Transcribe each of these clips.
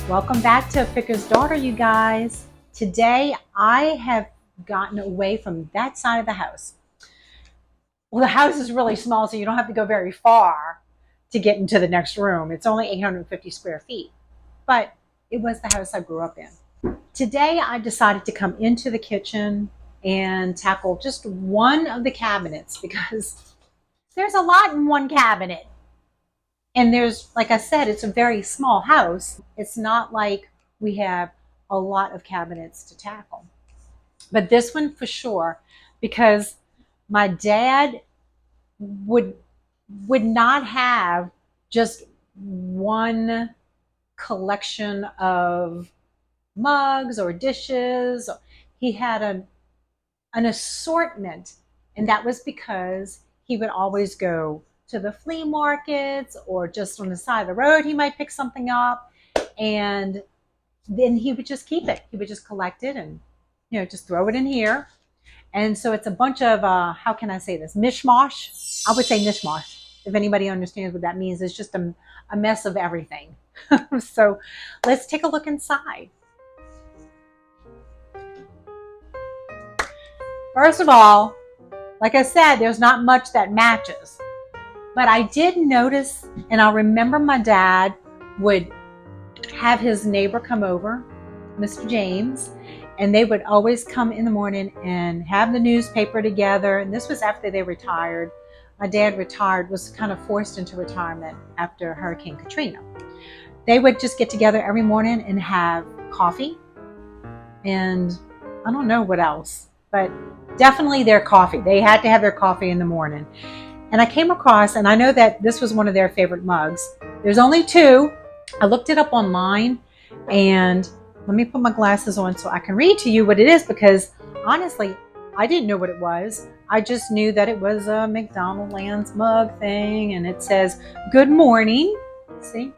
Welcome back to Ficker's Daughter, you guys. Today I have gotten away from that side of the house. Well, the house is really small, so you don't have to go very far to get into the next room. It's only 850 square feet, but it was the house I grew up in. Today I decided to come into the kitchen and tackle just one of the cabinets because there's a lot in one cabinet. And there's, like I said, it's a very small house. It's not like we have a lot of cabinets to tackle. But this one for sure, because my dad would not have just one collection of mugs or dishes. He had an assortment, and that was because he would always go to the flea markets, or just on the side of the road he might pick something up, and then he would just keep it. He would just collect it and just throw it in here. And so it's a bunch of how can I say this, mishmash. I would say mishmash, if anybody understands what that means. It's just a mess of everything. So let's take a look inside. First of all, like I said, there's not much that matches. But I did notice, and I remember my dad would have his neighbor come over, Mr. James, and they would always come in the morning and have the newspaper together. And this was after they retired. My dad retired, was kind of forced into retirement after Hurricane Katrina. They would just get together every morning and have coffee, and I don't know what else, but definitely their coffee. They had to have their coffee in the morning. And I came across, and I know that this was one of their favorite mugs. There's only two. I looked it up online, and let me put my glasses on so I can read to you what it is, because honestly, I didn't know what it was. I just knew that it was a McDonald's Mug thing, and it says, "Good morning." See?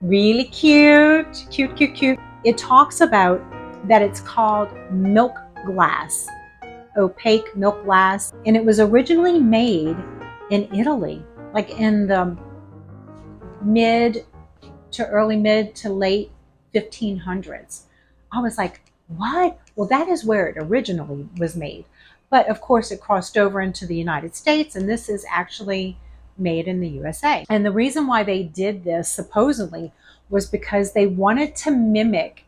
Really cute. Cute, cute, cute. It talks about that it's called milk glass. Opaque milk glass, and it was originally made in Italy, like in the mid to late 1500s. I was like, what? Well, that is where it originally was made, but of course it crossed over into the United States, and this is actually made in the USA. And the reason why they did this supposedly was because they wanted to mimic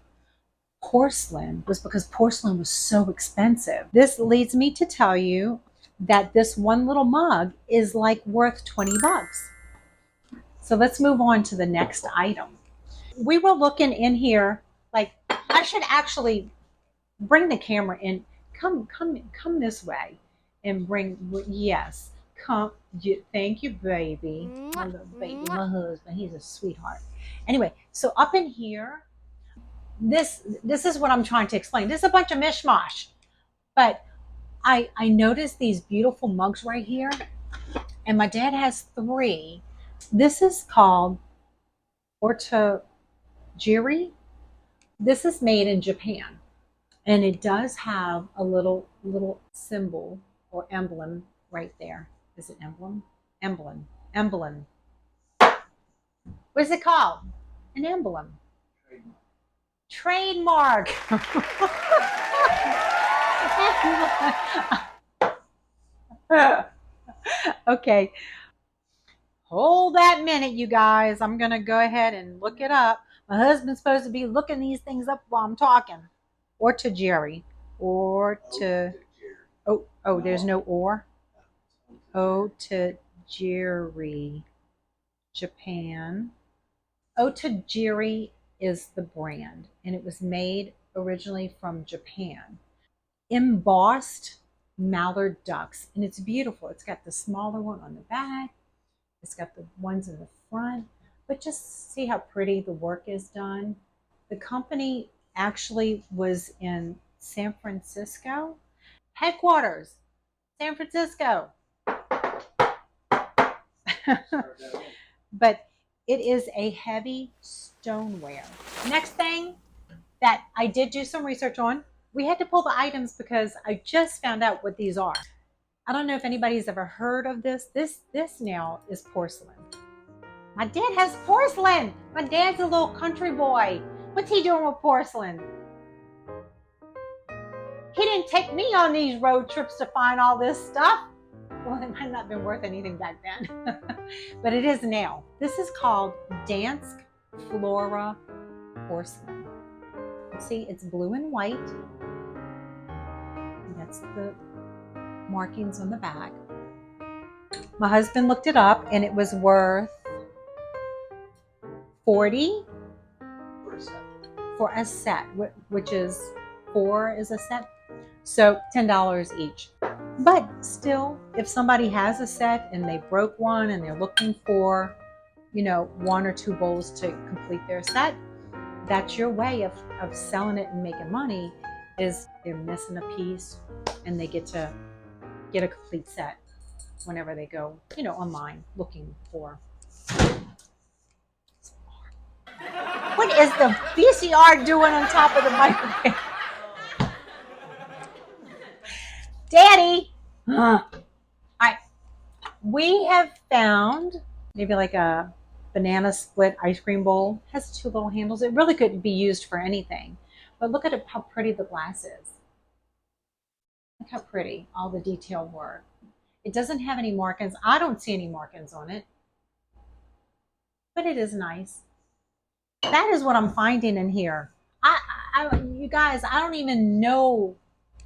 porcelain, was because porcelain was so expensive. This leads me to tell you that this one little mug is like worth 20 bucks. So let's move on to the next item. We were looking in here, like I should actually bring the camera in. Come this way and bring, yes, come. Thank you, baby. My little baby, my husband, he's a sweetheart. Anyway, so up in here, this is what I'm trying to explain. This is a bunch of mishmash, but I noticed these beautiful mugs right here, and my dad has three. This is called ortajiri. This is made in Japan, and it does have a little symbol or emblem right there. Is it emblem? Emblem. What is it called? An emblem. Trademark. Okay, hold that minute, you guys. I'm gonna go ahead and look it up. My husband's supposed to be looking these things up while I'm talking. Ortajiri. There's no or. Ortajiri, Japan. Ortajiri is the brand, and it was made originally from Japan. Embossed mallard ducks, and it's beautiful. It's got the smaller one on the back, it's got the ones in the front, but just see how pretty the work is done. The company actually was in San Francisco. Headquarters, San Francisco. But it is a heavy stoneware. Next thing that I did do some research on, we had to pull the items because I just found out what these are. I don't know if anybody's ever heard of this. This now is porcelain. My dad has porcelain. My dad's a little country boy. What's he doing with porcelain? He didn't take me on these road trips to find all this stuff. Well, it might not have been worth anything back then, but it is now. This is called Dansk Flora porcelain. See, it's blue and white. And that's the markings on the back. My husband looked it up and it was worth $40 for a set, which is 4 is a set. So $10 each. But still, if somebody has a set and they broke one and they're looking for, 1 or 2 bowls to complete their set, that's your way of selling it and making money, is they're missing a piece and they get to get a complete set whenever they go, online looking for. What is the VCR doing on top of the microphone? Daddy! All right. We have found maybe like a banana split ice cream bowl. It has 2 little handles. It really couldn't be used for anything. But look at how pretty the glass is. Look how pretty all the detailed work. It doesn't have any markings. I don't see any markings on it. But it is nice. That is what I'm finding in here. You guys, I don't even know.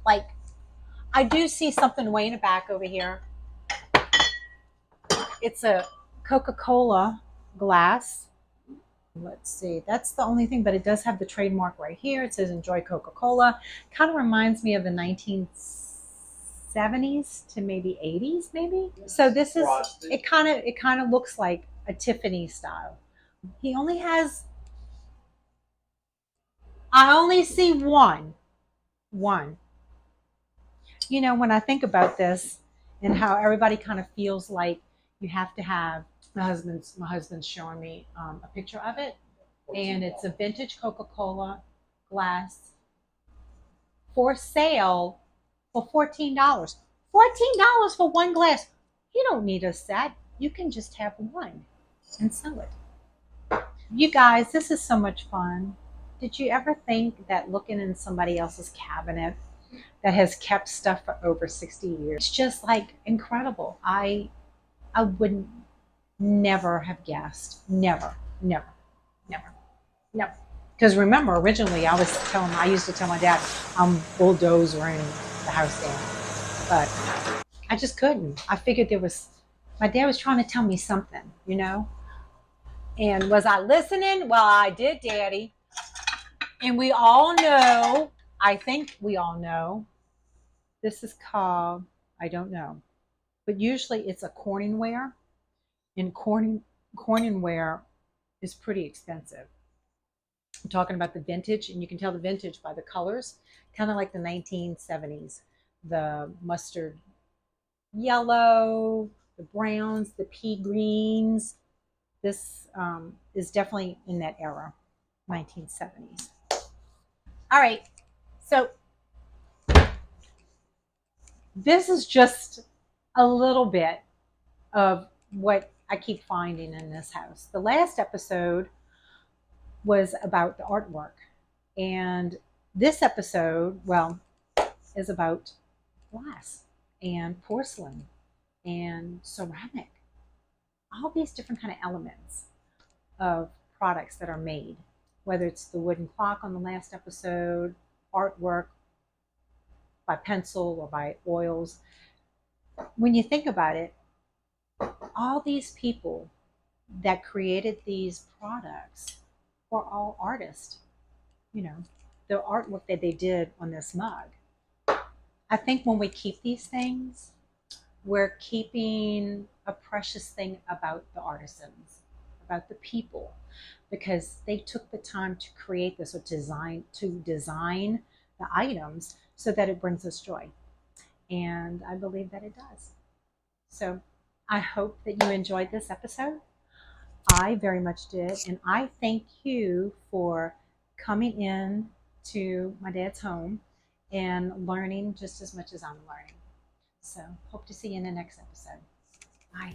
Like, I do see something way in the back over here. It's a Coca-Cola glass. Let's see. That's the only thing, but it does have the trademark right here. It says "Enjoy Coca-Cola." Kind of reminds me of the 1970s to maybe 80s, maybe. So this is it. Kind of looks like a Tiffany style. He only has. I only see one. One. When I think about this and how everybody kind of feels like you have to have my husband's showing me a picture of it, and it's a vintage Coca-Cola glass for sale for $14. $14 for one glass. You don't need a set. You can just have one and sell it. You guys, this is so much fun. Did you ever think that looking in somebody else's cabinet that has kept stuff for over 60 years, it's just like incredible. I wouldn't never have guessed. Never. Because remember, originally I used to tell my dad I'm bulldozering the house down. But I just couldn't. I figured my dad was trying to tell me something, And was I listening? Well, I did, Daddy. And we all know, I think we all know, this is called, I don't know. But usually it's a Corningware. And Corningware is pretty expensive. I'm talking about the vintage, and you can tell the vintage by the colors, kind of like the 1970s. The mustard yellow, the browns, the pea greens. This is definitely in that era, 1970s. All right, so this is just a little bit of what I keep finding in this house. The last episode was about the artwork, and this episode, is about glass and porcelain and ceramic. All these different kind of elements of products that are made, whether it's the wooden clock on the last episode, artwork by pencil or by oils. When you think about it, all these people that created these products were all artists. The artwork that they did on this mug. I think when we keep these things, we're keeping a precious thing about the artisans, about the people, because they took the time to create this or design the items so that it brings us joy. And I believe that it does. So I hope that you enjoyed this episode. I very much did. And I thank you for coming in to my dad's home and learning just as much as I'm learning. So hope to see you in the next episode. Bye.